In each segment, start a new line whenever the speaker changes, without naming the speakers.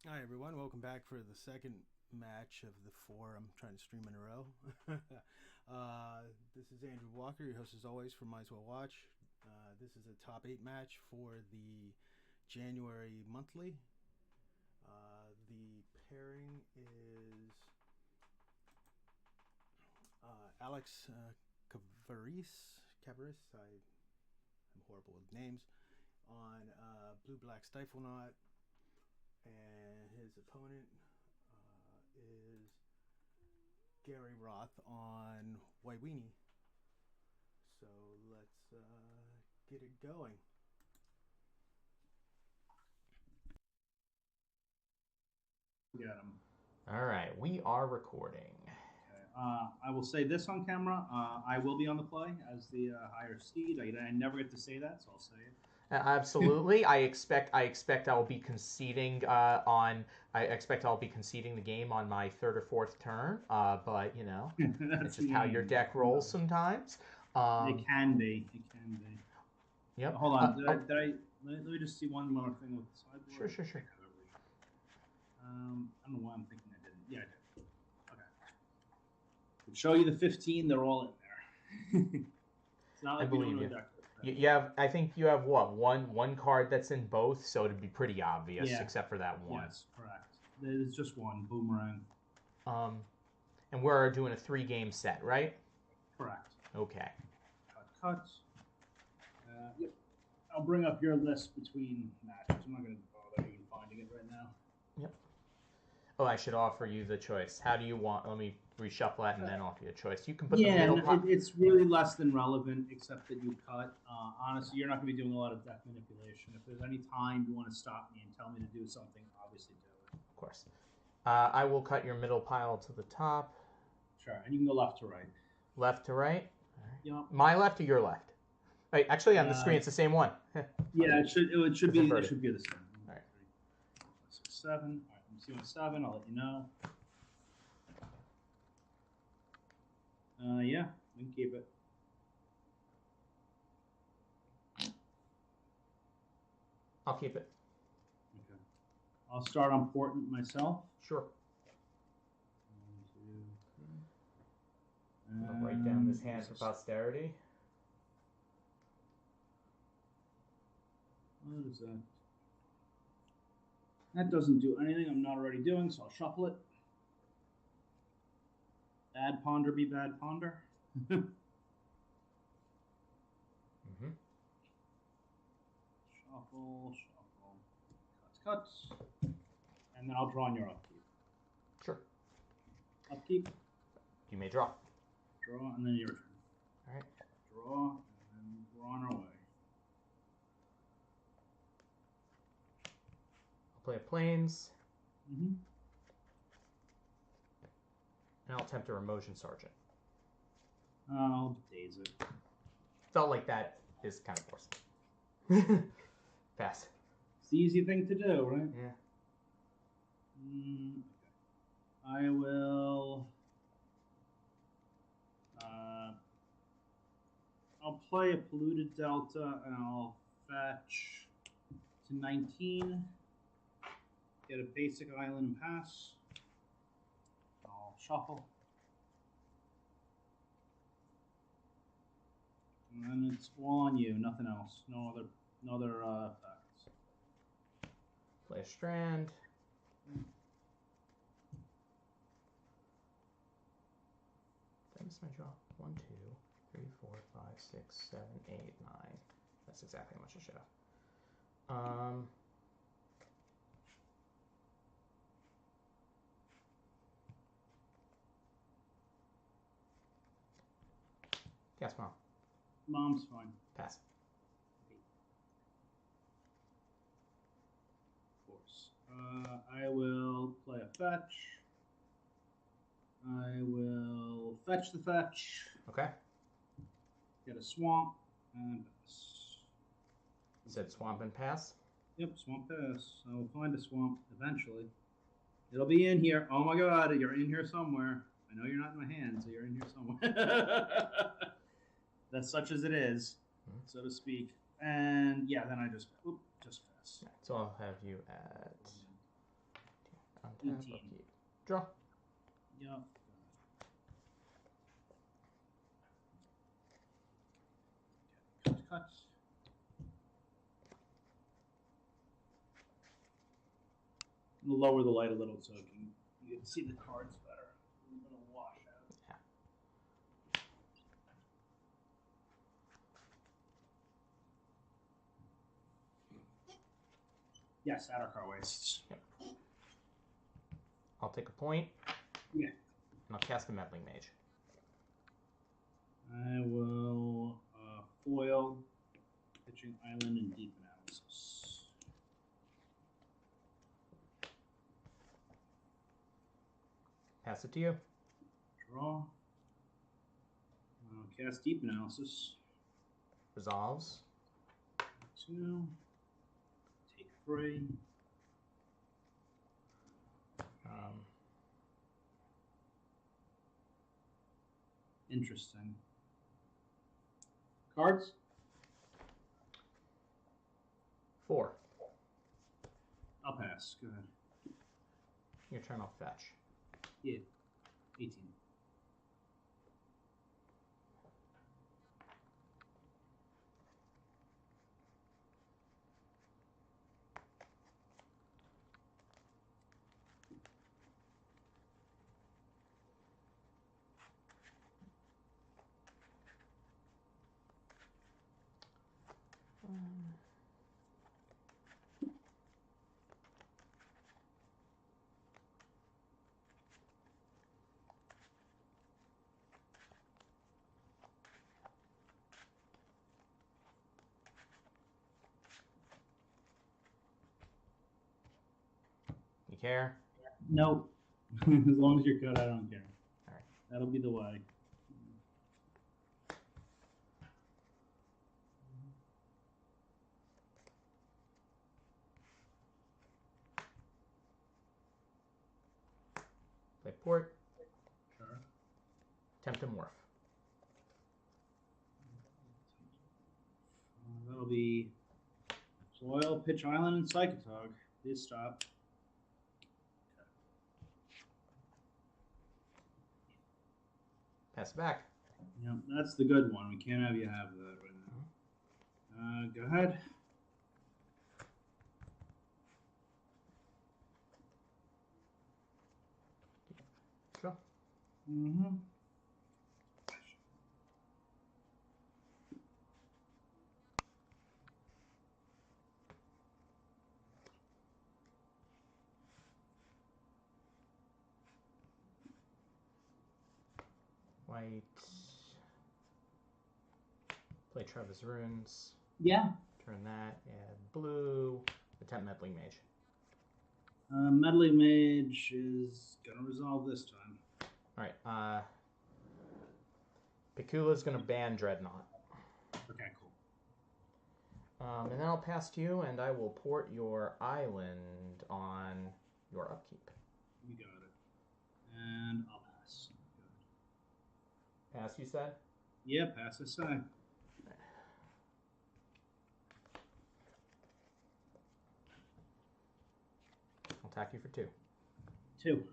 Hi everyone, welcome back for the second match of the four I'm trying to stream in a row. This is Andrew Walker, your host as always for Might as Well Watch. This is a top 8 match for the January monthly. The pairing is Alex Caviris, I'm horrible with names, on Blue Black Stifle Knot, and his opponent is Gary Roth on White Weenie. So let's get it going.
Get him.
All right, we are recording.
Okay. I will say this on camera. I will be on the play as the higher seed. I never get to say that, so I'll say it.
Absolutely, I expect I'll be conceding I expect I'll be conceding the game on my third or fourth turn. But you know, it's just how your deck rolls sometimes.
It can be. It can be.
Yep.
Hold on. Let me just see one more thing with the sideboard.
Sure.
I don't know why I'm thinking I didn't. Yeah, I did. Okay. I'll show you the 15. They're all in there. It's not like we don't know
you.
deck.
You have, I think you have what, one card that's in both, so it'd be pretty obvious,
Yeah.
except for that one.
Yes, correct. There's just one boomerang.
And we're doing a 3-game set, right?
Correct.
Okay.
Cut. Yep. I'll bring up your list between matches. I'm not going to bother even finding it right now.
Yep. Oh, I should offer you the choice. How do you want? Let me reshuffle that and then offer you a choice. You can put the middle.
It's really less than relevant, except that you cut. Honestly, you're not going to be doing a lot of deck manipulation. If there's any time you want to stop me and tell me to do something, obviously do it.
Of course. I will cut your middle pile to the top.
Sure, and you can go left to right.
Left to right?
Yep.
My left or your left? Wait, actually, on the screen, it's the same one.
Yeah, it should be the same.
All right.
6, 7. All right, I'm seeing 7. I'll let you know. Yeah, we can keep it.
I'll keep it.
Okay. I'll start on Portent myself.
Sure.
1, 2, 3.
I'll write down this hand for posterity.
What is that? That doesn't do anything I'm not already doing, so I'll shuffle it. Bad ponder be bad ponder. Shuffle. Cuts. And then I'll draw on your upkeep.
Sure.
Upkeep.
You may draw.
Draw, and then your turn.
All right.
Draw, and then we're on our way.
I'll play a Plains.
Mm-hmm.
And I'll attempt a Remotion Sergeant.
I'll daze it.
Felt like that is kind of forced. Pass.
It's the easy thing to do, right?
Yeah.
Okay. I will. I'll play a Polluted Delta, and I'll fetch to 19. Get a basic island and pass. I'll shuffle. And then it's all on you, nothing else. No other effects.
Play a Strand. Did I miss my draw? 1, 2, 3, 4, 5, 6, 7, 8, 9. That's exactly how much I should have. Yes, Mom.
Mom's fine.
Pass.
Force. I will play a fetch. I will fetch the fetch.
Okay.
Get a swamp and pass.
You said swamp and pass?
Yep, swamp pass. I will find a swamp eventually. It'll be in here. Oh my god, you're in here somewhere. I know you're not in my hand, so you're in here somewhere. That's such as it is, so to speak. And yeah, then I just pass.
Right, so I'll have you at Untap,
18.
upkeep. Draw.
Yep. Cut. We'll lower the light a little so you can see the cards better. A little bit of washout. Yeah. Yes, outer car wastes.
Yep. I'll take a point.
Yeah.
And I'll cast a Meddling Mage.
I will foil Pitching Island and Deep Analysis.
Pass it to you.
Draw. Cast Deep Analysis.
Resolves.
2. Take 3. Interesting. Cards?
4.
I'll pass. Go ahead.
Your turn, I'll fetch.
Yeah. 18.
You care?
Nope. As long as you're good, I don't care.
All right.
That'll be the way.
Play port.
Sure.
Attempt to morph.
That'll be Soil, Pitch Island, and Psychotog. Please stop.
Pass it back.
Yep, that's the good one. We can't have you have that right now. Go ahead.
Sure.
Mm-hmm.
White. Play Travis Runes.
Yeah.
Turn that. Add blue. Attempt Meddling Mage.
Meddling Mage is going to resolve this time.
Alright. Picula's going to ban Dreadnought.
Okay, cool.
And then I'll pass to you, and I will port your island on your upkeep.
You got it. And I'll pass. Good.
Pass, you said?
Yeah, pass aside.
I'll attack you for 2.
2.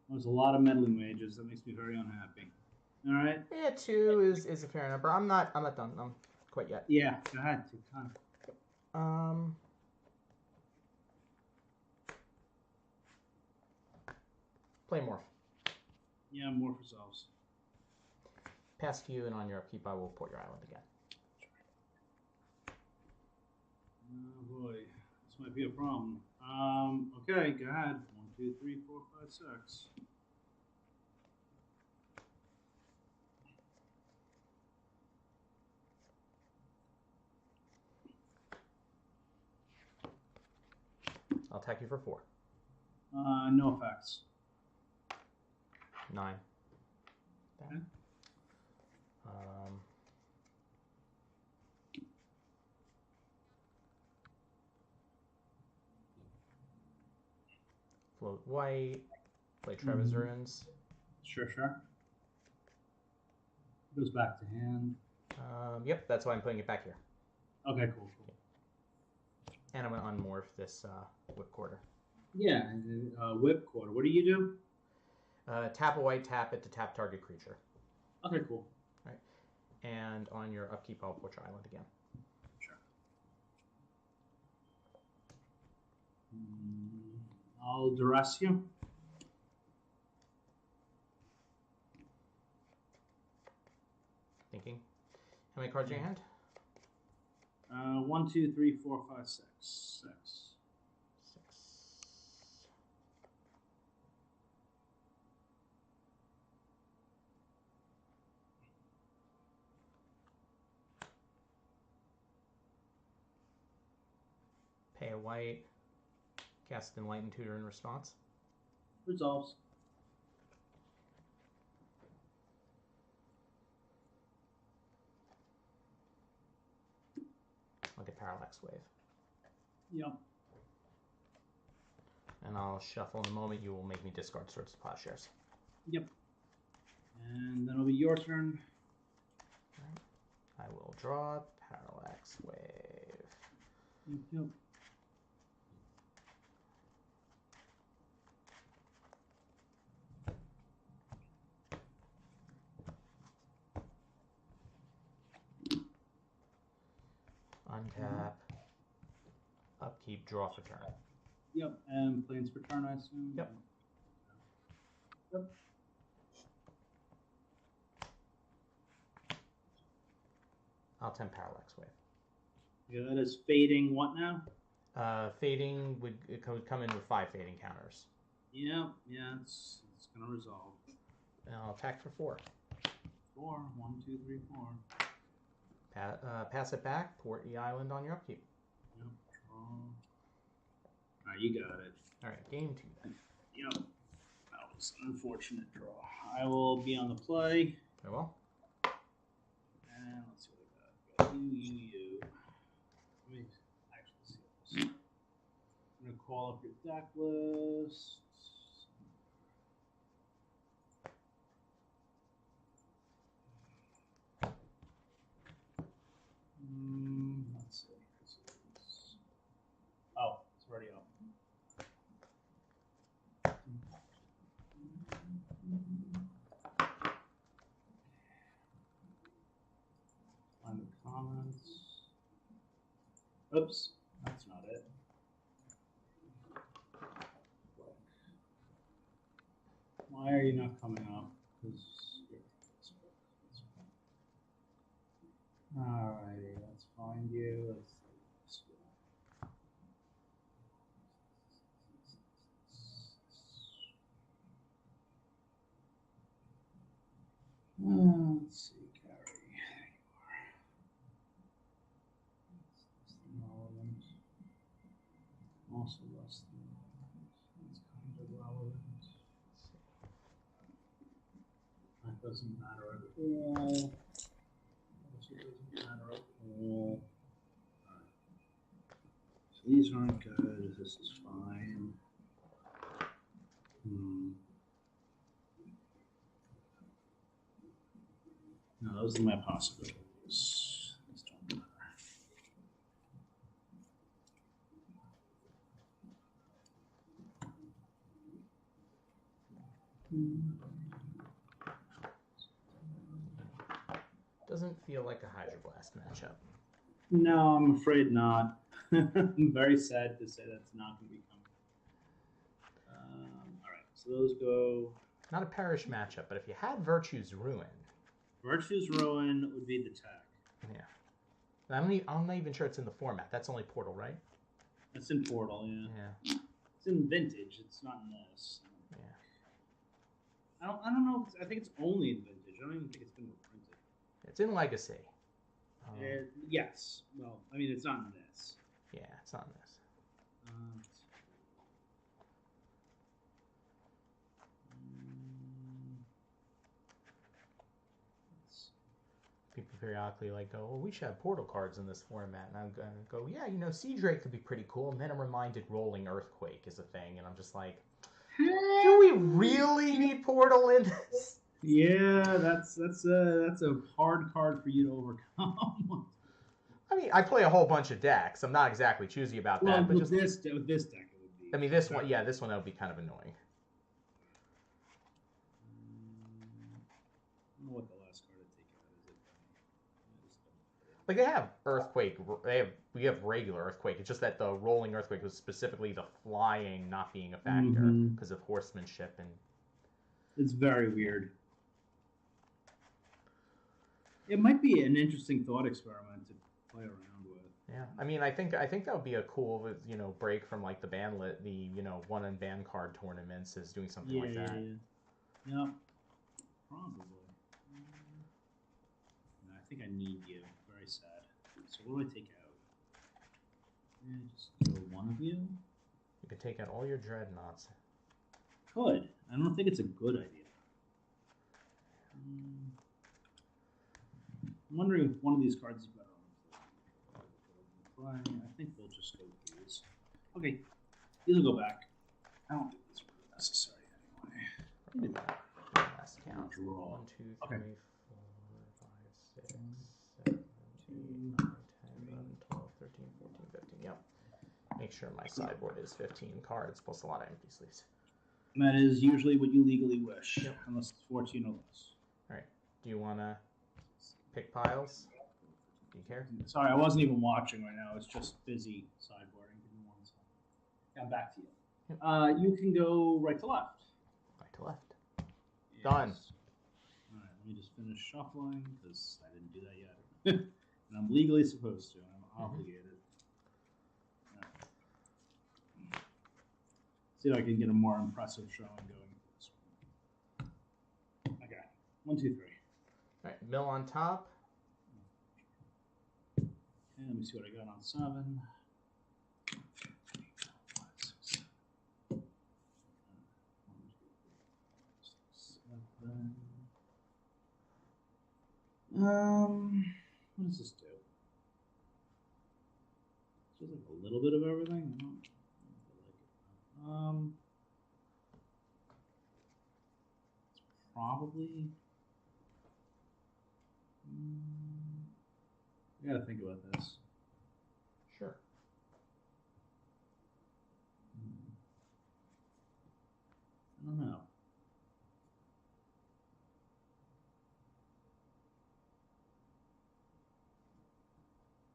There's a lot of meddling mages. That makes me very unhappy. All right.
Yeah, 2 is a fair number. I'm not done quite yet.
Yeah, go ahead. Take time.
Play morph.
Yeah, morph resolves.
Pass to you, and on your upkeep, I will port your island again.
Oh boy, this might be a problem. Okay, go ahead. 1, 2, 3, 4, 5, 6.
I'll attack you for 4.
No effects.
9.
Okay.
Float white. Play Travis Runes.
Sure. Goes back to hand.
Yep, that's why I'm putting it back here.
Okay, cool.
And I'm going to unmorph this Whipcorder.
Yeah, Whipcorder. What do you do?
Tap a white, tap it to tap target creature.
Okay, cool.
Right. And on your upkeep, I'll put your island again.
Sure. I'll duress you.
Thinking. How many cards in your hand?
1, 2, 3, 4, 5, 6. 6.
Pay a white. Cast Enlightened Tutor in response.
Resolves.
I'll get Parallax Wave.
Yep.
And I'll shuffle in a moment. You will make me discard Swords to Plowshares.
Yep. And then it'll be your turn.
Right. I will draw Parallax Wave.
Yep.
Untap. Upkeep, draw for turn.
Yep, and planes for turn, I assume.
Yep.
Yep.
I'll 10 Parallax Wave.
Yeah, that is fading what now?
Fading would come in with 5 fading counters.
Yeah, it's gonna resolve.
And I'll attack for 4.
4. 1, 2, 3, 4.
Pass it back. Port the island on your upkeep.
Yep. Draw. Alright, you got it.
Alright, game 2 then.
Yep. That was an unfortunate draw. I will be on the play.
Very well.
And let's see what I got. You. Let me actually see this. I'm gonna call up your deck list. Let's see. Oh, it's already up. Find the comments. Oops, that's not it. Why are you not coming up? Alrighty, let's find you. Let's see, Carrie. Relevant. Also less than relevant. It's kind of relevant. That doesn't matter at all. Also doesn't matter at all. Alright. So these aren't good. This is fine. No, those are my possibilities. These don't matter.
Doesn't feel like a Hydro Blast matchup.
No, I'm afraid not. I'm very sad to say that's not going to be coming. All right, so those go.
Not a Perish matchup, but if you had Virtue's Ruin.
Virtue's Ruin would be the tag.
Yeah. I'm not even sure it's in the format. That's only Portal, right?
It's in Portal, yeah.
Yeah.
It's in Vintage. It's not in this.
Yeah.
I don't know. I think it's only in Vintage. I don't even think it's been reprinted.
It's in Legacy.
Yes. Well, I mean, it's not in this.
Yeah, it's not in this. People periodically go, oh, we should have Portal cards in this format. And I'm going to go, yeah, Sea Drake could be pretty cool. And then I'm reminded Rolling Earthquake is a thing. And I'm just like, do we really need Portal in this?
Yeah, that's a hard card for you to overcome.
I mean, I play a whole bunch of decks. I'm not exactly choosy about that, but
with
just
this deck, it would be.
I mean, this one that would be kind of annoying.
I don't know what the last card I take out is.
Like they have Earthquake. We have regular Earthquake. It's just that the rolling Earthquake was specifically the flying not being a factor because of horsemanship and.
It's very weird. It might be an interesting thought experiment to play around with.
Yeah, I mean, I think that would be a cool, break from like the one and ban card tournaments is doing something like that.
Yeah, probably. No, I think I need you. Very sad. So what do I take out? Yeah, just throw one of you.
You could take out all your dreadnoughts.
Could. I don't think it's a good idea. I'm wondering if one of these cards is better on the I think we'll just go with these. Okay, these will go back. I don't think these are really necessary anyway.
Last count.
Draw.
1, 2, 3,
Okay.
4, 5, 6, 7, 8, 9, 10, 11, 12, 13, 14, 15. Yep. Make sure my sideboard is 15 cards plus a lot of empty sleeves.
And that is usually what you legally wish,
Yep.
unless it's 14 or less.
All right. Do you want to pick piles? Do you care?
Sorry, I wasn't even watching right now. I was just busy sideboarding. Give me 1 second. Yeah, I'm back to you.
Yep.
You can go right to left.
Right to left.
Yes.
Done.
All right, let me just finish shuffling because I didn't do that yet. And I'm legally supposed to. I'm obligated. Right. See if I can get a more impressive showing going for this one. Okay, 1, 2, 3.
All right. Mill on top.
Okay, let me see what I got on 7. 7. What does this do? Feels like a little bit of everything. I don't like it. It's probably. I gotta think about this.
Sure.
I don't know.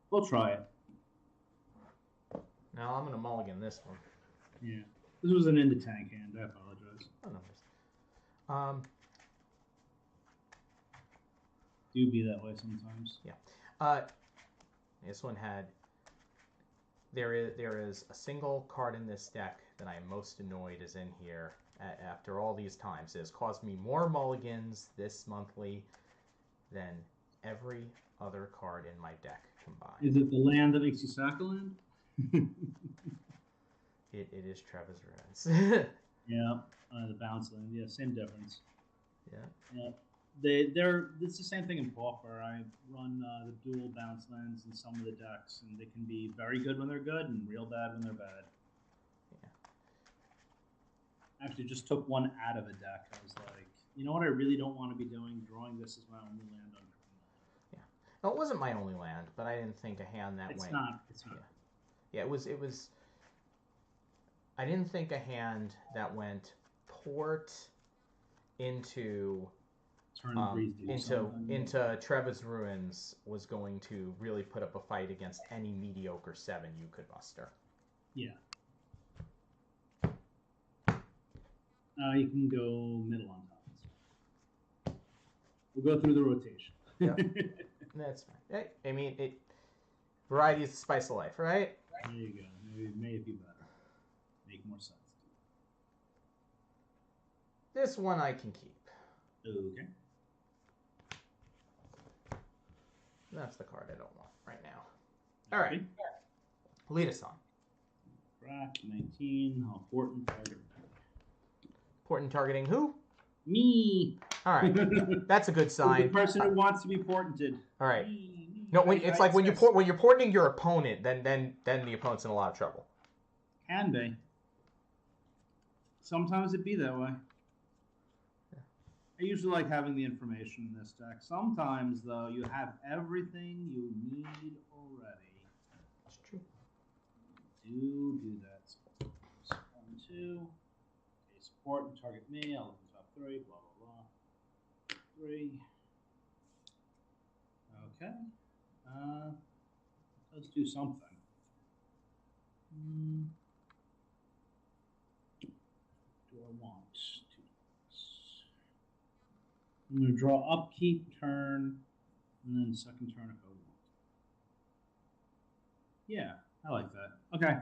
We'll try it.
Now I'm gonna mulligan this one.
Yeah. This was an into tank hand. I apologize.
Oh, no worries.
Do be that way sometimes.
Yeah. This one had. There is a single card in this deck that I am most annoyed is in here after all these times. It has caused me more mulligans this monthly than every other card in my deck combined.
Is it the land that makes you sack a land?
It is Travis Ruins.
Yeah, the bounce land. Yeah, same difference.
Yeah.
Yeah. It's the same thing in Pauper. I run the dual bounce lands in some of the decks, and they can be very good when they're good and real bad when they're bad.
Yeah.
Actually, just took one out of a deck. I was like, you know what I really don't want to be doing? Drawing this as my only land on Premodern.
Yeah. Well, it wasn't my only land, but I didn't think a hand that
It's
way.
not.
Yeah, it was. I didn't think a hand that went port into
Turn breeze to do something.
into Trevor's Ruins was going to really put up a fight against any mediocre 7 you could muster.
Yeah. You can go middle on top. We'll go through the rotation.
Yeah. That's fine. I mean, variety is the spice of life, right?
There you go. Maybe it may be better. Make more sense.
This one I can keep.
Okay.
That's the card I don't want right now. All right. Lead us on.
Crack 19. Important target.
Important targeting who?
Me.
All right. That's a good sign.
The person who wants to be portented.
All right.
Me.
No, it's like when you're porting your opponent, then the opponent's in a lot of trouble.
Can be. Sometimes it be that way.
Yeah.
I usually like having the information in this deck. Sometimes, though, you have everything you need already.
That's true.
Do that. 1, 2. Okay, support and target me. I'll look in top 3. Blah, blah, blah. 3. Okay. Let's do something. Do I want to do this? I'm going to draw upkeep turn, and then second turn if I want. Yeah, I like that. Okay.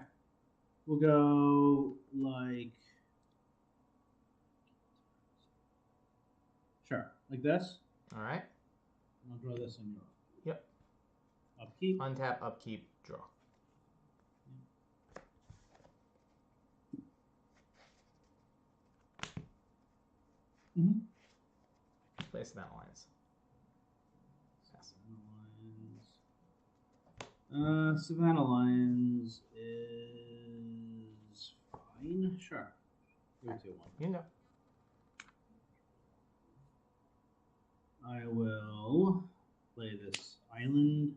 We'll go like... Sure, like this.
All right.
And I'll draw this in your...
Yep.
Upkeep.
Untap, upkeep, draw.
Mm-hmm.
Play Savannah Lions.
Savannah Lions is fine. Sure. 3, 2, 1.
You know.
I will play this island,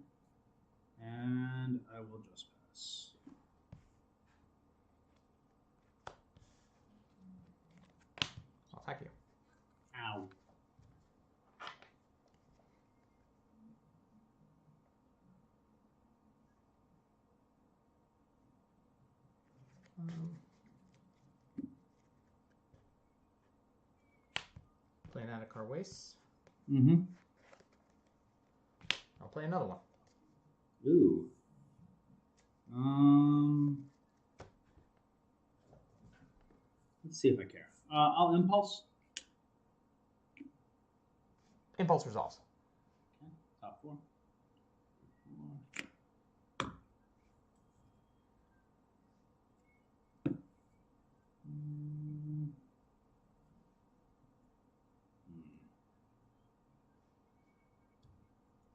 and I will just pass.
I'll attack you.
Ow.
Play an out of card waste.
Mm-hmm.
I'll play another one.
Ooh. Let's see if I care. I'll impulse.
Impulse resolves.
Okay. Top 4.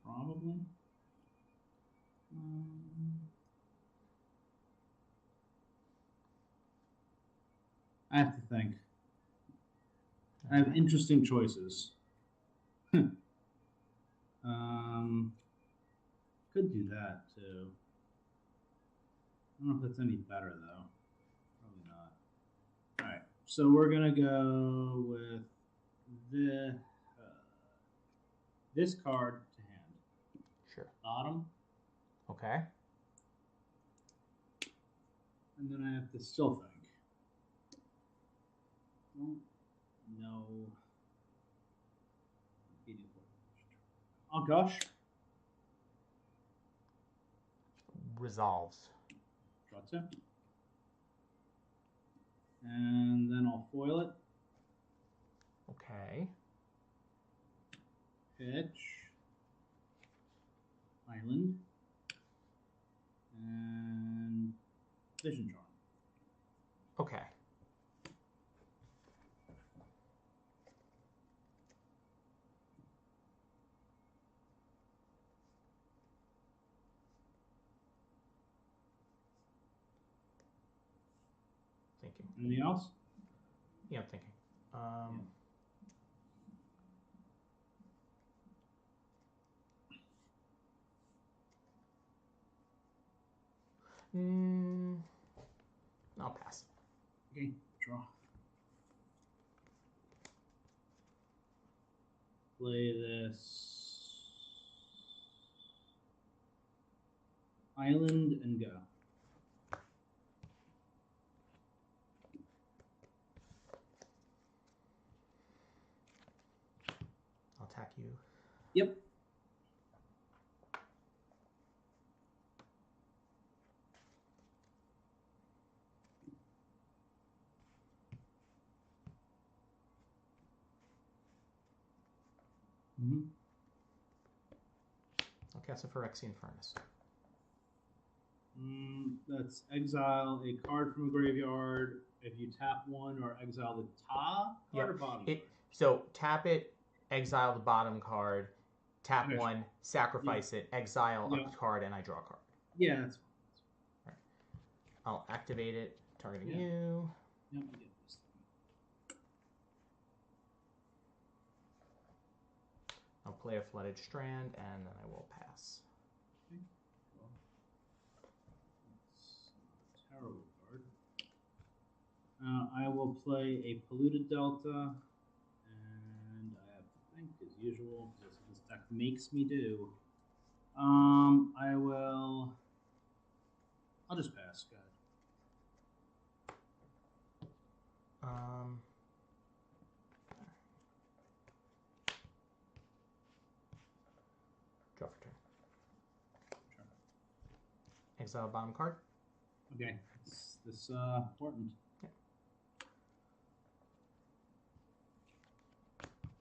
Probably. I have to think. I have interesting choices. Could do that too. I don't know if that's any better though. Probably not. All right, so we're gonna go with this card to hand.
Sure.
Bottom.
Okay.
And then I have to still think. Well, no. Oh gosh.
Resolves.
Draw 2. And then I'll foil it.
Okay.
Pitch. Island. And Vision Charm.
Okay. Thinking.
Anything else?
Yeah, I'm thinking. I'll pass.
Okay, draw. Play this island and go.
I'll attack you.
Yep. Mm-hmm.
I'll cast a Phyrexian Furnace.
That's exile a card from a graveyard. If you tap 1 or exile the top card or bottom card?
So tap it, exile the bottom card, tap
Okay.
1, sacrifice it, exile a card, and I draw a card.
Yeah, that's fine.
Right. I'll activate it, targeting you.
Yep, I get this
play a Flooded Strand, and then I will pass.
Okay. Well, it's not a terrible card. I will play a Polluted Delta, and I have to think as usual because that's what this deck makes me do. I will. I'll just pass. Go ahead.
Draw for turn.
Sure.
Exile bottom card.
Okay, is this important?
Yeah.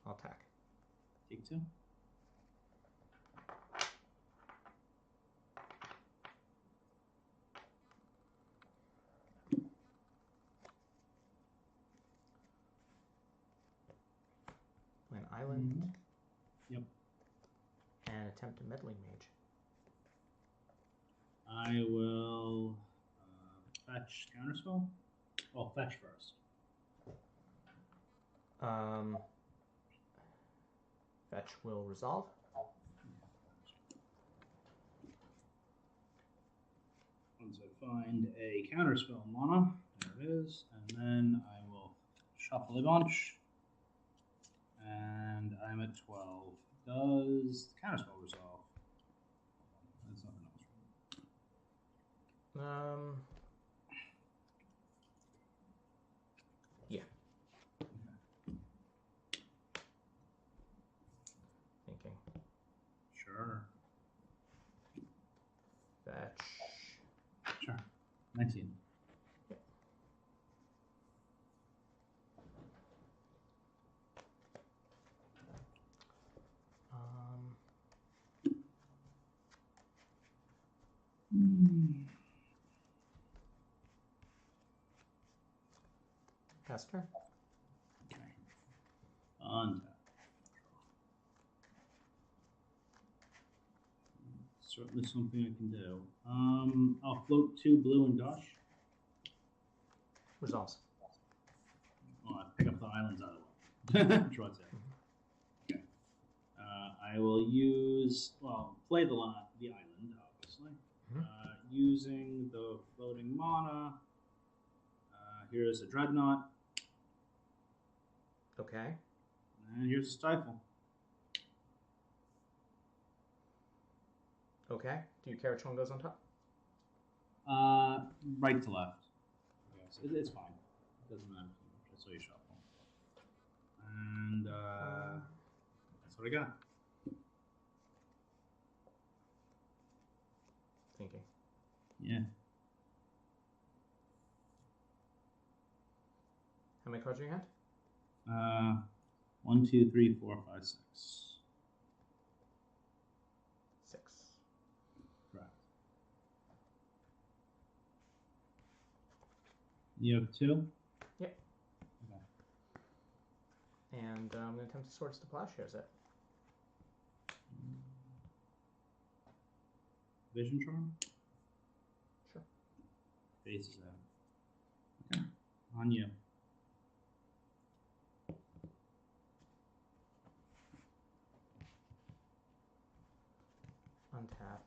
I'll attack.
Take 2.
Play an island.
Mm-hmm. Yep.
And attempt a meddling mage.
I will fetch counterspell. Oh, fetch first.
Fetch will resolve.
Once I find a counterspell mana, there it is, and then I will shuffle a bunch, and I'm at 12. Does the counterspell resolve? That's nothing else.
Yeah. Thinking.
Sure.
Fetch.
Sure. 19.
Yep. Pass turn.
Okay. Untap. Certainly something I can do. I'll float 2 blue and Dosh.
Resolves.
Oh, I pick up the islands out of the way. Draw 2. Okay. I will use, play the island, obviously. Using the floating mana. Here's a Dreadnought.
Okay.
And here's a Stifle.
Okay. Do you care which one goes on top?
Right to left. Yes, it's fine. It doesn't matter too much. That's how you shuffle. And that's what I got.
Thinking.
Yeah.
How many cards are in your hand?
1, 2, 3, 4, 5, 6.
6.
Correct. You have 2?
Yep.
Okay.
And I'm going to attempt to Swords to Plowshares it.
Vision Charm?
Sure.
Faces out. Okay. On you.
Untap.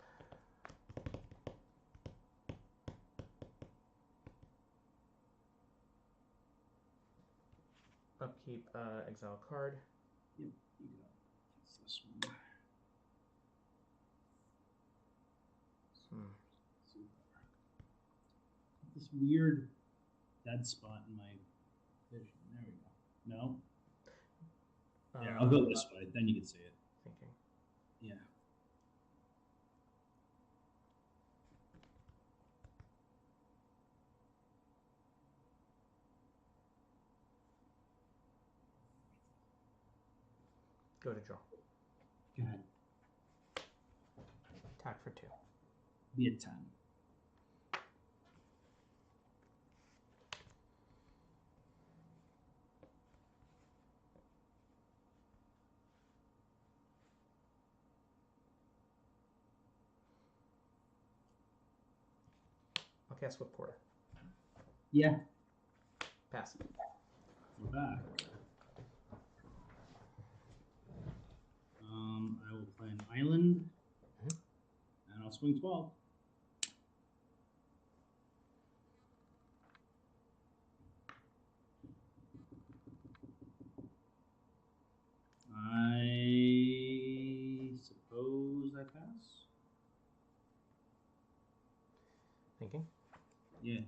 Upkeep, exile card.
Yep, you go. It's this one. This weird dead spot in my vision. There we go. No? Yeah, I'll go this way. Then you can see it.
Thinking.
Yeah.
Go to draw.
Go ahead.
Attack for 2.
Be a 10.
I'll cast Whip Porter.
Yeah.
Pass.
We're back. swing 12. I suppose I pass.
Thinking.
Yeah.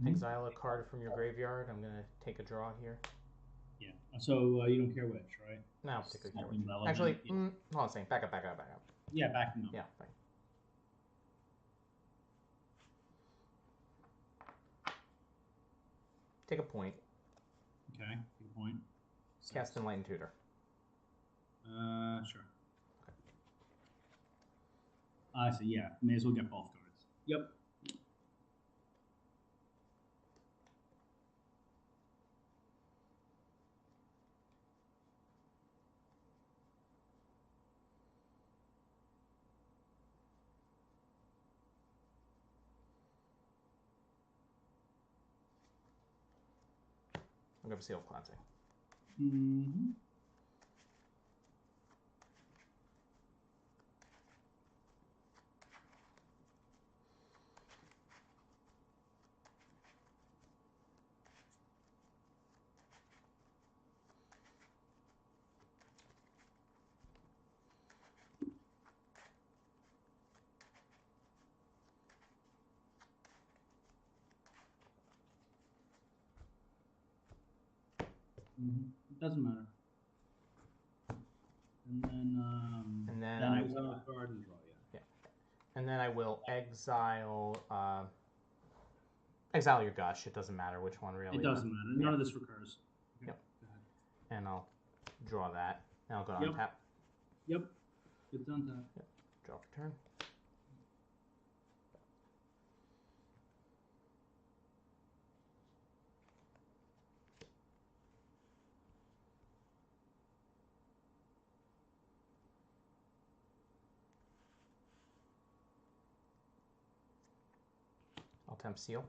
Exile a card from your graveyard. I'm gonna take a draw here.
Yeah. So you don't care which, right?
No, particularly care
Something
which.
relevant.
Actually,
Yeah.
hold on a second. Back up.
Yeah, back him up.
Yeah, fine. Take a point.
Okay, good point.
Cast Enlightened Tutor.
Sure. Okay. I see. Yeah, may as well get both cards. Yep.
I'm gonna Seal of Cleansing.
Mm-hmm. It doesn't matter. And then
I
exile a card and draw.
Yeah. And then I will exile exile your Gush. It doesn't matter which one really.
It doesn't matter. None of this recurs. Okay.
Yep. And I'll draw that. And I'll go to untap.
Yep. It's untap.
Yep. Draw for turn. I'll temp seal.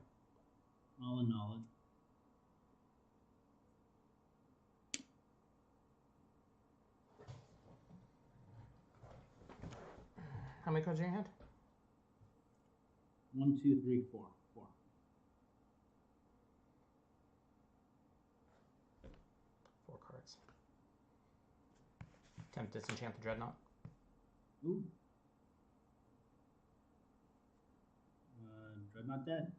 I'll annul it.
How many cards are in your hand?
1, 2, 3, 4. 4.
Four cards. Tempt Disenchant the Dreadnought.
Ooh. Dreadnought dead.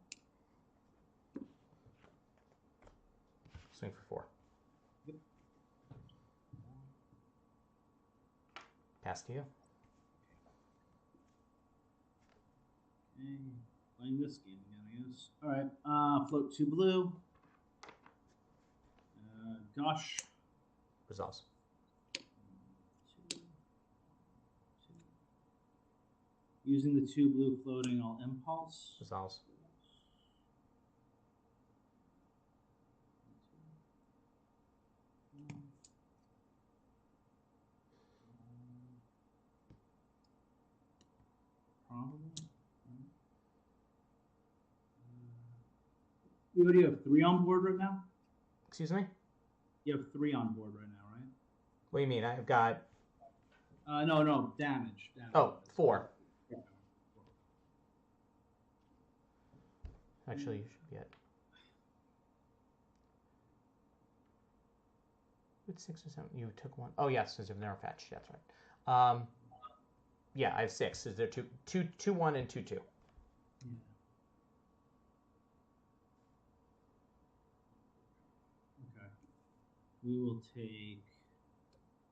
Swing for 4.
Yep.
Pass to you.
Okay. Playing this game again, I guess. Alright, float 2 blue. Gosh.
Resolves.
2. Using the 2 blue floating, I'll impulse.
Resolves.
Probably. What do you have? 3 on board right now?
Excuse me?
You have 3 on board right now, right?
What do you mean? I've got...
No, damage.
Oh, 4. Actually, you should get... With 6 or 7, you took 1. Oh, yes, since you've never fetched. That's right. Yeah, I have 6. Is there 2, 1, and 2, 2?
Yeah. Okay. We will take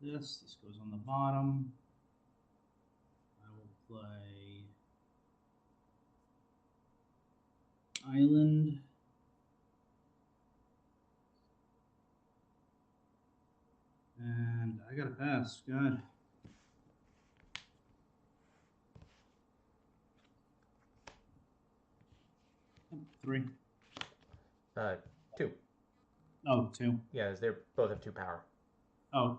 this. This goes on the bottom. I will play Island. And I gotta pass. God. 3?
2.
Oh, 2.
Yeah, they both have 2 power.
Oh.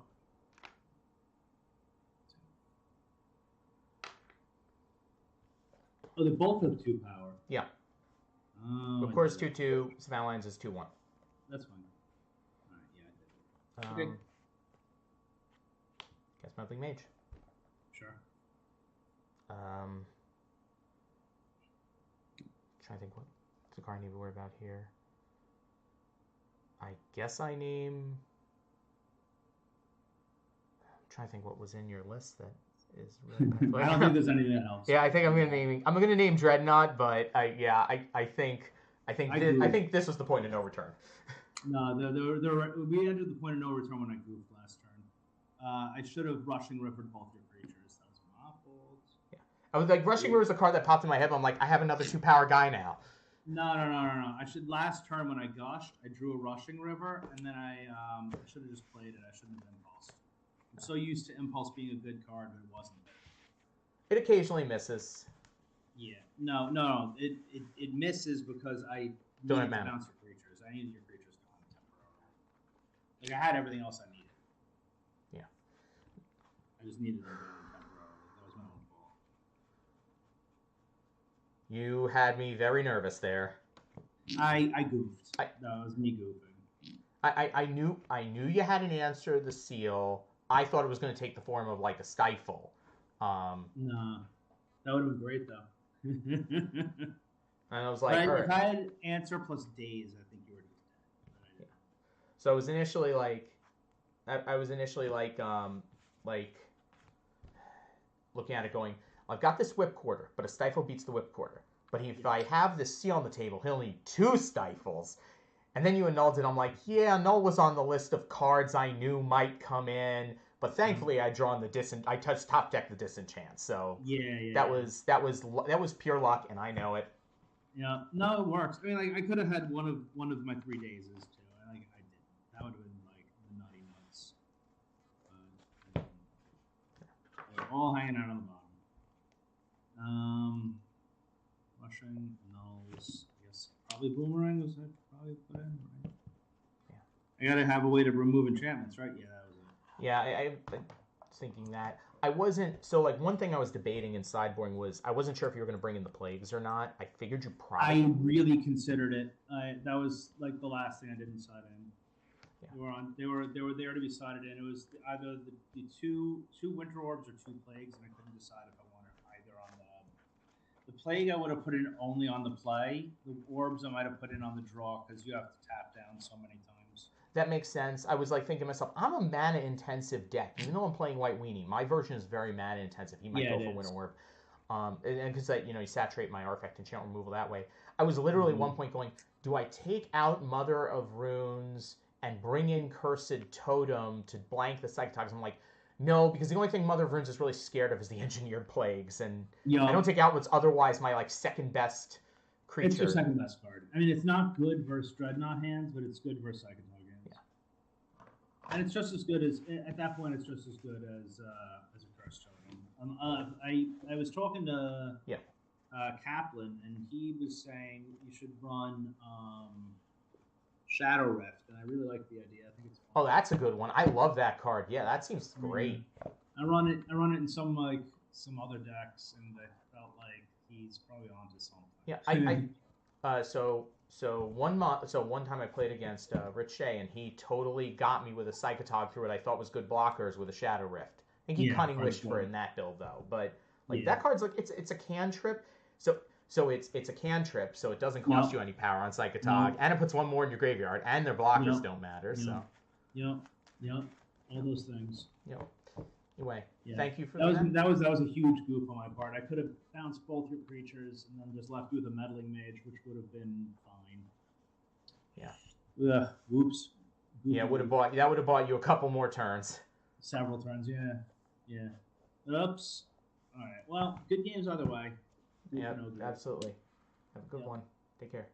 Oh, they both have 2 power.
Yeah.
Oh,
Of course, 2/2. Savannah Lions is 2/1.
That's fine. All right, yeah, I did. Okay.
Guess Meddling Mage.
Sure.
Trying to think what's the card I need to worry about here. I guess I name. I'm trying to think what was in your list that is really.
I don't think there's anything that helps.
Yeah, I think I'm gonna name Dreadnought, but I think this was the point of no return.
No, we entered the point of no return when I goofed last turn. I should have Rushing Rivered both your creatures. That was my fault.
Yeah, I was like Rushing River is a card that popped in my head. But I'm like, I have another 2 power guy now.
No. I should last turn when I gushed, I drew a Rushing River, and then I should have just played it. I shouldn't have impulsed. I'm so used to Impulse being a good card, but it wasn't.
It occasionally misses.
Yeah. No. It misses because I
Don't
needed to bounce your creatures. I needed your creatures gone temporarily. Like I had everything else I needed.
Yeah.
I just needed them gone temporarily. That was my own fault.
You had me very nervous there.
I goofed. No, it was me goofing.
I knew you had an answer. The seal. I thought it was going to take the form of like a stifle.
No, that would have been great though.
And I was like,
if I had answer plus days, I think you were just dead.
Yeah. So I was initially like, looking at it going, I've got this whip quarter, but a stifle beats the whip quarter. But if I have this seal on the table, he'll need 2 stifles. And then you annulled it. I'm like, yeah, null was on the list of cards I knew might come in, but thankfully I touched top deck the disenchant. So that was pure luck, and I know it.
Yeah, no, it works. I mean, like I could have had one of my 3 days too. I didn't. That would have been like the nutty nuts. They're all hanging out on the bottom. Rushing nulls. I guess probably boomerang was that probably put in, right? Yeah. I gotta have a way to remove enchantments, right? Yeah, that was it.
Yeah, I was thinking that. I wasn't, so like one thing I was debating in sideboarding was I wasn't sure if you were going to bring in the plagues or not. I figured you probably.
I really considered it. That was like the last thing I didn't side in. Yeah. They were there to be sided in. It was either the two winter orbs or 2 plagues, and I couldn't decide if I wanted either on the plague. I would have put in only on the play. The orbs I might have put in on the draw because you have to tap down so many times.
That makes sense. I was like thinking to myself, I'm a mana intensive deck. Even though I'm playing White Weenie, my version is very mana intensive. He might go for Winter Orb. And because you saturate my artifact enchant removal that way. I was literally at one point going, do I take out Mother of Runes and bring in Cursed Totem to blank the Psychotox? I'm like, no, because the only thing Mother of Runes is really scared of is the Engineered Plagues, and I don't take out what's otherwise my second best creature.
It's your second best card. I mean, it's not good versus Dreadnought hands, but it's good versus Psychotox hands. Yeah. And it's just as good as at that point. It's just as good as a Cursed Totem. I was talking to Kaplan, and he was saying you should run Shadow Rift, and I really like the idea. I think it's fun.
Oh, that's a good one. I love that card. Yeah, that seems great.
I run it in some other decks, and I felt like he's probably onto something.
Yeah, so one time I played against Rich Shea, and he totally got me with a Psychotog through what I thought was good blockers with a Shadow Rift. I think he Cunning Wished for it in that build though, but that card's it's a cantrip, so it's a cantrip, so it doesn't cost you any power on Psychotog, and it puts 1 more in your graveyard, and their blockers don't matter. So
all those things.
Anyway, thank you for that.
That was a huge goof on my part. I could have bounced both your creatures and then just left you with a Meddling Mage, which would have been fine. Yeah. Whoops.
Yeah, would have bought you a couple more turns.
Several turns. Yeah. Oops. All right. Well, good games either way.
Yeah, absolutely. Have a good one. Take care.